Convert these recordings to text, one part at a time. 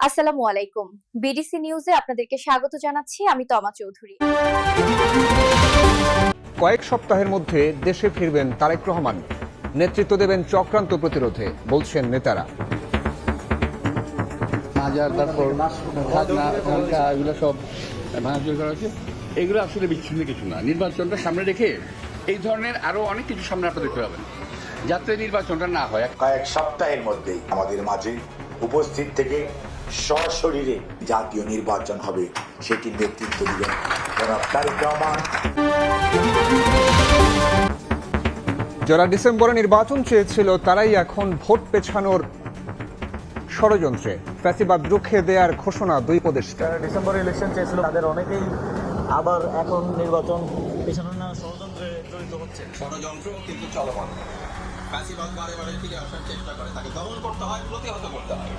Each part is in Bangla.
আসসালামু আলাইকুম। বিডিসি নিউজে আপনাদেরকে স্বাগত জানাচ্ছি। আমি তমা চৌধুরী। কয়েক সপ্তাহের মধ্যে দেশে ফিরবেন তারেক রহমান। নেতৃত্ব দেবেন চক্রান্ত প্রতিরোধে, বলছেন নেতারা। মাজার, তারপর খাজনা, এগুলো সব ভাঙাচুর করা হয়েছে। এগুলো আসলে বিচ্ছিন্ন কিছু না। নির্বাচনটা সামনে রেখে এই ধরনের আরো অনেক কিছু সামনে আপনারা দেখতে পাবেন, যাতে নির্বাচনটা না হয়। কয়েক সপ্তাহের মধ্যেই আমাদের মাঝে উপস্থিত থেকে সশরীরে জাতীয় নির্বাচন হবে, সেটি নেতৃত্ব দিবেন জনাব তারেক রহমান। যারা ডিসেম্বরে নির্বাচন চেয়েছিল তারাই এখন ভোট পেছানোর ষড়যন্ত্রে। ফ্যাসিবাদ রুখে দেওয়ার ঘোষণা দুই উপদেষ্টা। ডিসেম্বরে ইলেকশন চেয়েছিল, তাদের অনেকেই আবার এখন নির্বাচন পেছানোর না ষড়যন্ত্রে জড়িত হচ্ছে। ষড়যন্ত্র কিন্তু চলমান। ফ্যাসিবাদ বারে বারে ফিরে আসার চেষ্টা করে, তাকে দমন করতে হয়, প্রতিহত করতে হয়।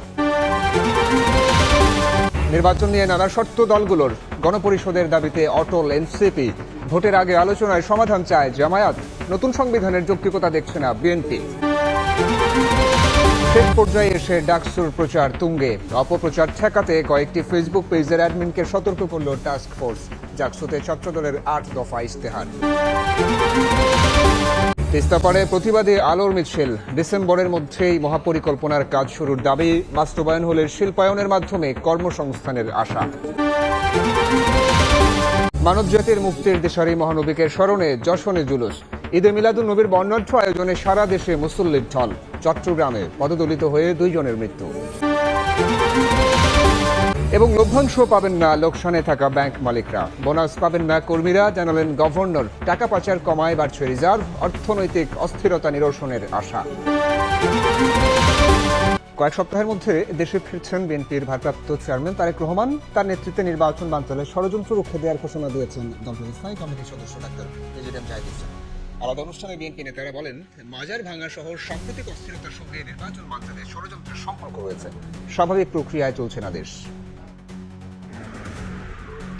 নির্বাচন নিয়ে নানা শর্ত দলগুলোর। গণপরিষদের দাবিতে অটল এনসিপি। ভোটের আগে আলোচনায় সমাধান চায় জামায়াত। নতুন সংবিধানের যৌক্তিকতা দেখছে না বিএনপি। শেষ পর্যায়ে এসে ডাকসুর প্রচার তুঙ্গে। অপপ্রচার ঠেকাতে কয়েকটি ফেসবুক পেজের অ্যাডমিনকে সতর্ক করল টাস্ক ফোর্স। ডাকসুতে ছাত্রদলের ৮ দফা ইশতেহার। তিস্তাপাড়ে প্রতিবাদী আলোর মিছিল। ডিসেম্বরের মধ্যেই মহাপরিকল্পনার কাজ শুরুর দাবি। বাস্তবায়ন হলে শিল্পায়নের মাধ্যমে কর্মসংস্থানের আশা। মানবজাতির মুক্তির দিশারি মহানবীকে স্মরণে যশনে জুলুস। ঈদে মিলাদুন নবীর বর্ণাঢ্য আয়োজনে সারা দেশে মুসল্লির ঢল। চট্টগ্রামে পদদলিত হয়ে 2 জনের মৃত্যু। এবং লভ্যাংশ পাবেন না লোকসানে থাকা ব্যাংক মালিকরা। বোনাস পাবেন না কর্মীরা, জানালেন গভর্নর। টাকা পাচার কমায় বাড়ছে রিজার্ভ। অর্থনৈতিক অস্থিরতা নিরসনের আশা। কয়েক সপ্তাহের মধ্যে দেশে ফিরছেন বিএনপির ভারপ্রাপ্ত চেয়ারম্যান তারেক রহমান। তার নেতৃত্বে নির্বাচন বানচালে ষড়যন্ত্র রুখে দেওয়ার ঘোষণা দিয়েছেন দলটির স্থায়ী কমিটির সদস্য ডাক্তার এজেডএম জাহিদ হোসেন। আলাদা অনুষ্ঠানে বিএনপি নেতারা বলেন, মাজার ভাঙা সহ সাম্প্রতিক অস্থিরতার সঙ্গে নির্বাচন বানচালে ষড়যন্ত্রের সম্পর্ক রয়েছে। স্বাভাবিক প্রক্রিয়ায় চলছে না দেশ।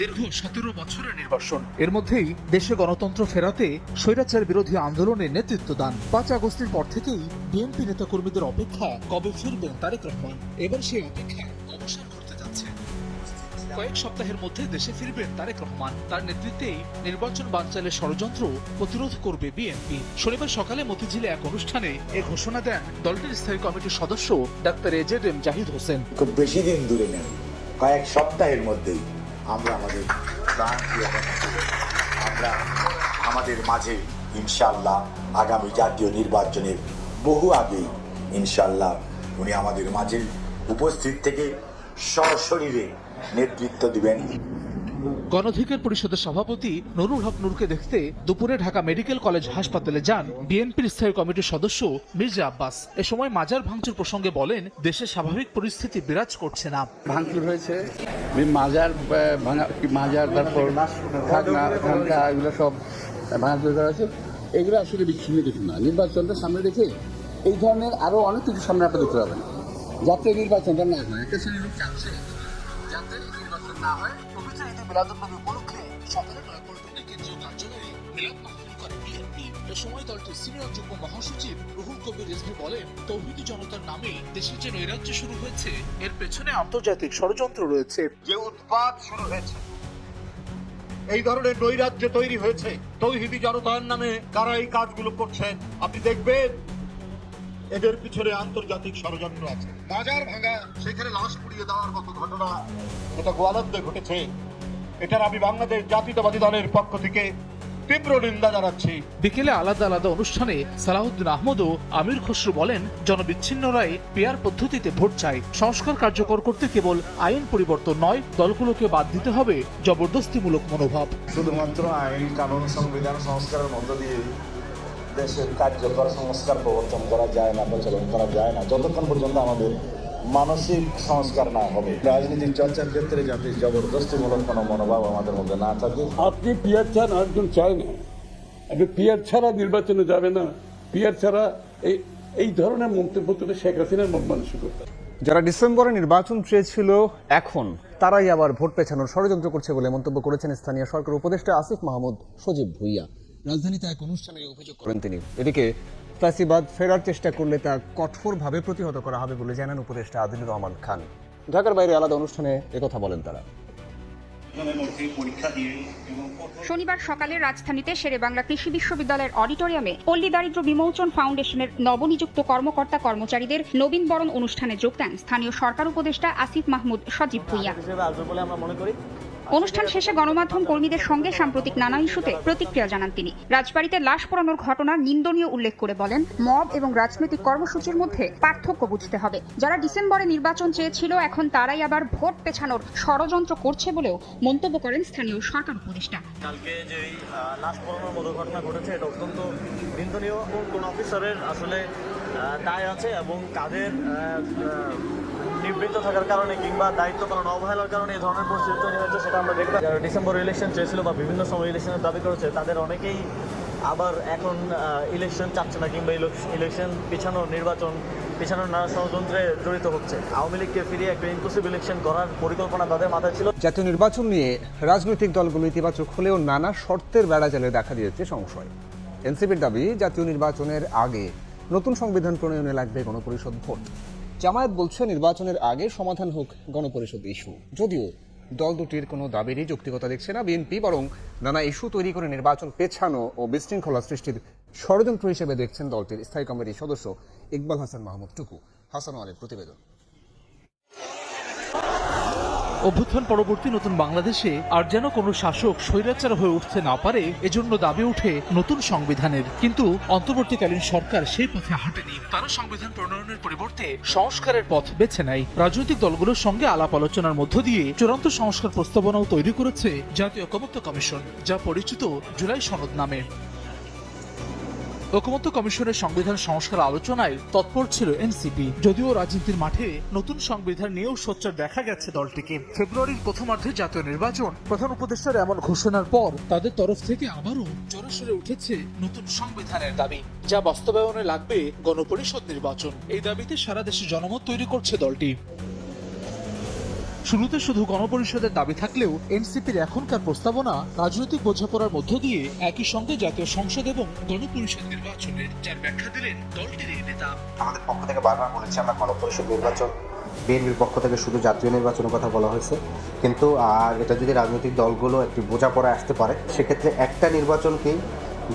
দীর্ঘ 17 বছরের নির্বাসন, এর মধ্যেই দেশে গণতন্ত্র ফেরাতে স্বৈরাচার বিরোধী আন্দোলনে নেতৃত্ব দান। 5 আগস্টের পর থেকেই বিএনপি নেতাকর্মীদের অপেক্ষা কবে ফিরবেন তারেক রহমান। এবার সেই অপেক্ষা অবসান ঘটতে যাচ্ছে। কয়েক সপ্তাহের মধ্যে দেশে ফিরবেন তারেক রহমান। তার নেতৃত্বেই নির্বাচন বানচালের ষড়যন্ত্র প্রতিরোধ করবে বিএনপি। শনিবার সকালে মতিঝিলে এক অনুষ্ঠানে এ ঘোষণা দেন দলটির স্থায়ী কমিটির সদস্য ডাক্তার এজেডএম জাহিদ হোসেন। খুব বেশি দিন দূরে নেই, কয়েক সপ্তাহের মধ্যেই আমরা আমাদের প্রাণপ্রিয় নেতাকে আমরা আমাদের মাঝে ইনশাআল্লাহ আগামী জাতীয় নির্বাচনের বহু আগেই ইনশাআল্লাহ উনি আমাদের মাঝে উপস্থিত থেকে সশরীরে নেতৃত্ব দিবেন। গণঅধিকার পরিষদের সভাপতি নুরুল হক নূরকে দেখতে দুপুরে ঢাকা মেডিকেল কলেজ হাসপাতালে যান বিএনপির স্থায়ী কমিটির সদস্য মির্জা আব্বাস। এ সময় মাজার ভাঙচুর প্রসঙ্গে বলেন, দেশে স্বাভাবিক পরিস্থিতি বিরাজ করছে না। ভাঙচুর হয়েছে, মাজার ভাঙা, মাজার, তারপর খাজনা, এগুলো সব ভাঙাচুর করা হয়েছে। এগুলো আসলে বিচ্ছিন্ন কিছু না। নির্বাচনটা সামনে রেখে এই ধরনের আরো অনেক কিছু সামনে আপনারা দেখতে পাবেন, যাতে নির্বাচনটা না হয়। একটা শ্রেণীর লোক চাচ্ছে যাতে নির্বাচন না হয়। পবিত্র ঈদে মিলাদুন নবী উপলক্ষে সকালে নয়াপল্টনে কেন্দ্রীয় কার্যালয়ে মিলাদ মাহফিল করে বিএনপি। এ সময় দলটির সিনিয়র যুগ্ম মহাসচিব রুহুল কবির রিজভী বলেন, তৌহিদি জনতার নামে দেশে যে নৈরাজ্য শুরু হয়েছে, এর পেছনে আন্তর্জাতিক ষড়যন্ত্র রয়েছে। যে উৎপাত শুরু হয়েছে, এই ধরনের নৈরাজ্য তৈরি হয়েছে, তৌহিদি জনতার নামে কারা এই কাজগুলো করছেন, আপনি দেখবেন এদের পিছনে আন্তর্জাতিক ষড়যন্ত্র আছে। মাজার ভাঙা, সেখানে লাশ পুড়িয়ে দেওয়ার মতো ঘটনা এটা গোয়ালন্দে ঘটেছে। এটার আমি বাংলাদেশ জাতীয়তাবাদী দলের পক্ষ থেকে তীব্র নিন্দা জানাচ্ছি। বিকেলে আলাদা আলাদা অনুষ্ঠানে সালাউদ্দিন আহমদ ও আমির খসরু বলেন, জনবিচ্ছিন্নরাই পেয়ার পদ্ধতিতে ভোট চায়। সংস্কার কার্যকর করতে কেবল আইন পরিবর্তন নয়, দলগুলোকে বাদ দিতে হবে জবরদস্তিমূলক মনোভাব। শুধুমাত্র আইন কানুন সংবিধান সংস্কারের মধ্য দিয়ে দেশের কার্যকর সংস্কার প্রবর্তন করা যায় না, প্রচলন করা যায় না, যতক্ষণ পর্যন্ত আমাদের মানসিক সংস্কার না হবে। রাজনীতির চর্চার ক্ষেত্রে যাতে জবরদস্তিমূলক কোনো মনোভাব আমাদের মধ্যে না থাকে। আপনি পিয়ার চান, আরেকজন চায় না। আপনি পিয়ার ছাড়া নির্বাচনে যাবে না, পিয়ার ছাড়া এই ধরনের মন্তব্য তুলে শেখ হাসিনার মন মানসিকতা। যারা ডিসেম্বরে নির্বাচন চেয়েছিল এখন তারাই আবার ভোট পেছানোর ষড়যন্ত্র করছে বলে মন্তব্য করেছেন স্থানীয় সরকার উপদেষ্টা আসিফ মাহমুদ সজীব ভুইয়া। রাজধানীতে এক অনুষ্ঠানে অভিযোগ করেন তিনি। এদিকে ফ্যাসিবাদ ফেরার চেষ্টা করলে তা কঠোরভাবে প্রতিহত করা হবে বলে জানান উপদেষ্টা আদিলুর রহমান খান। ঢাকার বাইরে আলাদা অনুষ্ঠানে একথা বলেন তারা। শনিবার সকালে রাজধানীতে শেরেবাংলা কৃষি বিশ্ববিদ্যালয়ের অডিটোরিয়ামে পল্লী দারিদ্র বিমোচন ফাউন্ডেশনের নবনিযুক্ত কর্মকর্তা কর্মচারীদের নবীন বরণ অনুষ্ঠানে যোগ দেন স্থানীয় সরকার উপদেষ্টা আসিফ মাহমুদ সজীব ভুঁইয়া। অনুষ্ঠান শেষে গণমাধ্যম কর্মীদের সঙ্গে সাম্প্রতিক নানা ইস্যুতে প্রতিক্রিয়া জানান তিনি। রাজবাড়ীতে লাশ পোড়ানোর ঘটনার নিন্দনীয় উল্লেখ করে বলেন, মব এবং রাজনৈতিক কর্মসূচির মধ্যে পার্থক্য বুঝতে হবে। যারা ডিসেম্বরে নির্বাচন চেয়েছিল এখন তারাই আবার ভোট পেছানোর ষড়যন্ত্র করছে বলেও মন্তব্য করেন স্থানীয় সরকার উপদেষ্টা। কালকে যে লাশ পোড়ানোর মতো ঘটনা ঘটেছে এটা অত্যন্ত নিন্দনীয়। কোন অফিসারের আসলে দায় আছে এবং কাদের নিবৃত্ত থাকার কারণে কিংবা দায়িত্ব পালন অবহেলার কারণে এই ধরনের পরিস্থিতি তৈরি হয়েছে সেটা আমরা দেখব। যারা ডিসেম্বর ইলেকশন চেয়েছিল বা বিভিন্ন সময় ইলেকশনের দাবি করেছে তাদের অনেকেই আবার এখন ইলেকশন চাচ্ছে না কিংবা ইলেকশন পিছানোর নির্বাচন পিছানোর নানা ষড়যন্ত্রে জড়িত হচ্ছে। আওয়ামী লীগকে ফিরিয়ে একটা ইনক্লুসিভ ইলেকশন করার পরিকল্পনা তাদের মাথায় ছিল। জাতীয় নির্বাচন নিয়ে রাজনৈতিক দলগুলো ইতিবাচক হলেও নানা শর্তের বেড়াজালে দেখা দিয়েছে সংশয়। এনসিপির দাবি, জাতীয় নির্বাচনের আগে নতুন সংবিধান প্রণয়নে লাগবে গণপরিষদ ভোট। জামায়াত বলছে নির্বাচনের আগে সমাধান হোক গণপরিষদ ইস্যু। যদিও দল দুটির কোনো দাবিরই যৌক্তিকতা দেখছে না বিএনপি, বরং নানা ইস্যু তৈরি করে নির্বাচন পেছানো ও বিশৃঙ্খলা সৃষ্টির ষড়যন্ত্র হিসেবে দেখছেন দলটির স্থায়ী কমিটির সদস্য ইকবাল হাসান মাহমুদ টুকু। হাসান ওয়ালের প্রতিবেদন। অভ্যুত্থান পরবর্তী নতুন বাংলাদেশে আর যেন কোনো শাসক স্বৈরাচার হয়ে উঠতে না পারে, এজন্য দাবি ওঠে নতুন সংবিধানের। কিন্তু অন্তর্বর্তীকালীন সরকার সেই পথে হাঁটেনি। তারা সংবিধান প্রণয়নের পরিবর্তে সংস্কারের পথ বেছে নেয়। রাজনৈতিক দলগুলোর সঙ্গে আলাপ আলোচনার মধ্য দিয়ে চূড়ান্ত সংস্কার প্রস্তাবনাও তৈরি করেছে জাতীয় ঐকমত্য কমিশন, যা পরিচিত জুলাই সনদ নামে। ঐকমত্য কমিশনের সংবিধান সংস্কার আলোচনায় তৎপর ছিল এনসিপি। যদিও রাজনীতির মাঠে নতুন সংবিধান নিয়েও সোচ্চার দেখা গেছে দলটিকে। ফেব্রুয়ারির প্রথমার্ধে জাতীয় নির্বাচন, প্রধান উপদেষ্টার এমন ঘোষণার পর তাদের তরফ থেকে আবারও জোরাসোরে উঠেছে নতুন সংবিধানের দাবি, যা বাস্তবায়নে লাগবে গণপরিষদ নির্বাচন। এই দাবিতে সারা দেশে জনমত তৈরি করছে দলটি। শুরুতে শুধু গণপরিষদের দাবি থাকলেও এনসিপির এখনকার প্রস্তাবনা রাজনৈতিক বোঝাপড়ার মধ্য দিয়ে একই সঙ্গে জাতীয় সংসদ এবং গণপরিষদ নির্বাচনের, যার ব্যাখ্যা দিলেন দলটির এই নেতা। আমাদের পক্ষ থেকে বারবার বলেছি আমরা গণপরিষদ নির্বাচন, বিএনপির পক্ষ থেকে শুধু জাতীয় নির্বাচনের কথা বলা হয়েছে। কিন্তু আর এটা যদি রাজনৈতিক দলগুলো একটি বোঝাপড়া আসতে পারে, সেক্ষেত্রে একটা নির্বাচনকেই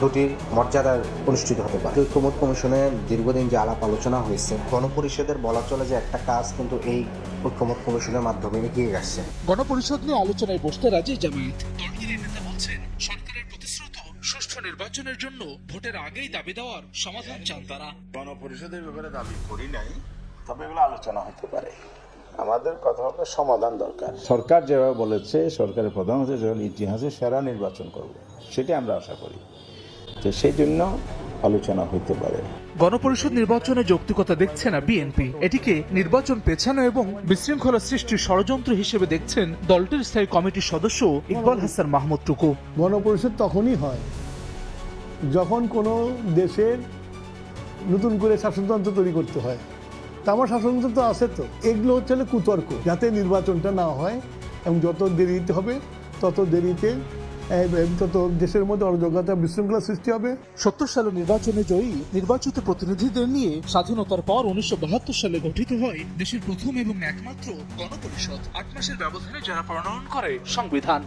দুটির মর্যাদায় অনুষ্ঠিত হতে পারে। ঐকমত্য কমিশনে দীর্ঘদিন যে আলাপ আলোচনা হয়েছে, গণপরিষদের বলা চলে যে একটা কাজ কিন্তু এই ঐকমত্য কমিশনের মাধ্যমে এগিয়ে গেছে। গণপরিষদ নিয়ে আলোচনায় বসতে রাজি জামায়াত। দলটির নেতা বলছেন, সরকারের প্রতিশ্রুত সুষ্ঠু নির্বাচনের জন্য ভোটের আগেই দাবি দেওয়ার সমাধান চান তারা। গণপরিষদের ব্যাপারে দাবি করি নাই, তবে এগুলো আলোচনা হতে পারে। আমাদের কথা হলো সমাধান দরকার। সরকার যেভাবে বলেছে, সরকারের প্রধানমন্ত্রী যখন ইতিহাসে সেরা নির্বাচন করবে, সেটা আমরা আশা করি। তো সেই জন্য আলোচনা হইতে পারে। গণপরিষদ নির্বাচনে যৌক্তিকতা দেখছে না বিএনপি। এটিকে নির্বাচন পেছানো এবং বিশৃঙ্খলা সৃষ্টির ষড়যন্ত্র হিসেবে দেখছেন দলটির স্থায়ী কমিটির সদস্য ইকবাল হাসান মাহমুদ টুকু। গণপরিষদ তখনই হয় যখন কোনো দেশের নতুন করে শাসনতন্ত্র তৈরি করতে হয়। তা আমার শাসনতন্ত্র তো আছে, তো এগুলো হচ্ছে কুতর্ক, যাতে নির্বাচনটা না হয় এবং যত দেরিতে হবে তত দেরিতে তত দেশের মধ্যে অরাজকতা বিশৃঙ্খলা সৃষ্টি হবে। 70 সালে নির্বাচনে জয়ী নির্বাচিত প্রতিনিধিদের নিয়ে স্বাধীনতার পর 1972 সালে গঠিত হয় দেশের প্রথম এবং একমাত্র গণপরিষদ। 8 মাসের ব্যবধানে যারা প্রণয়ন করে সংবিধান।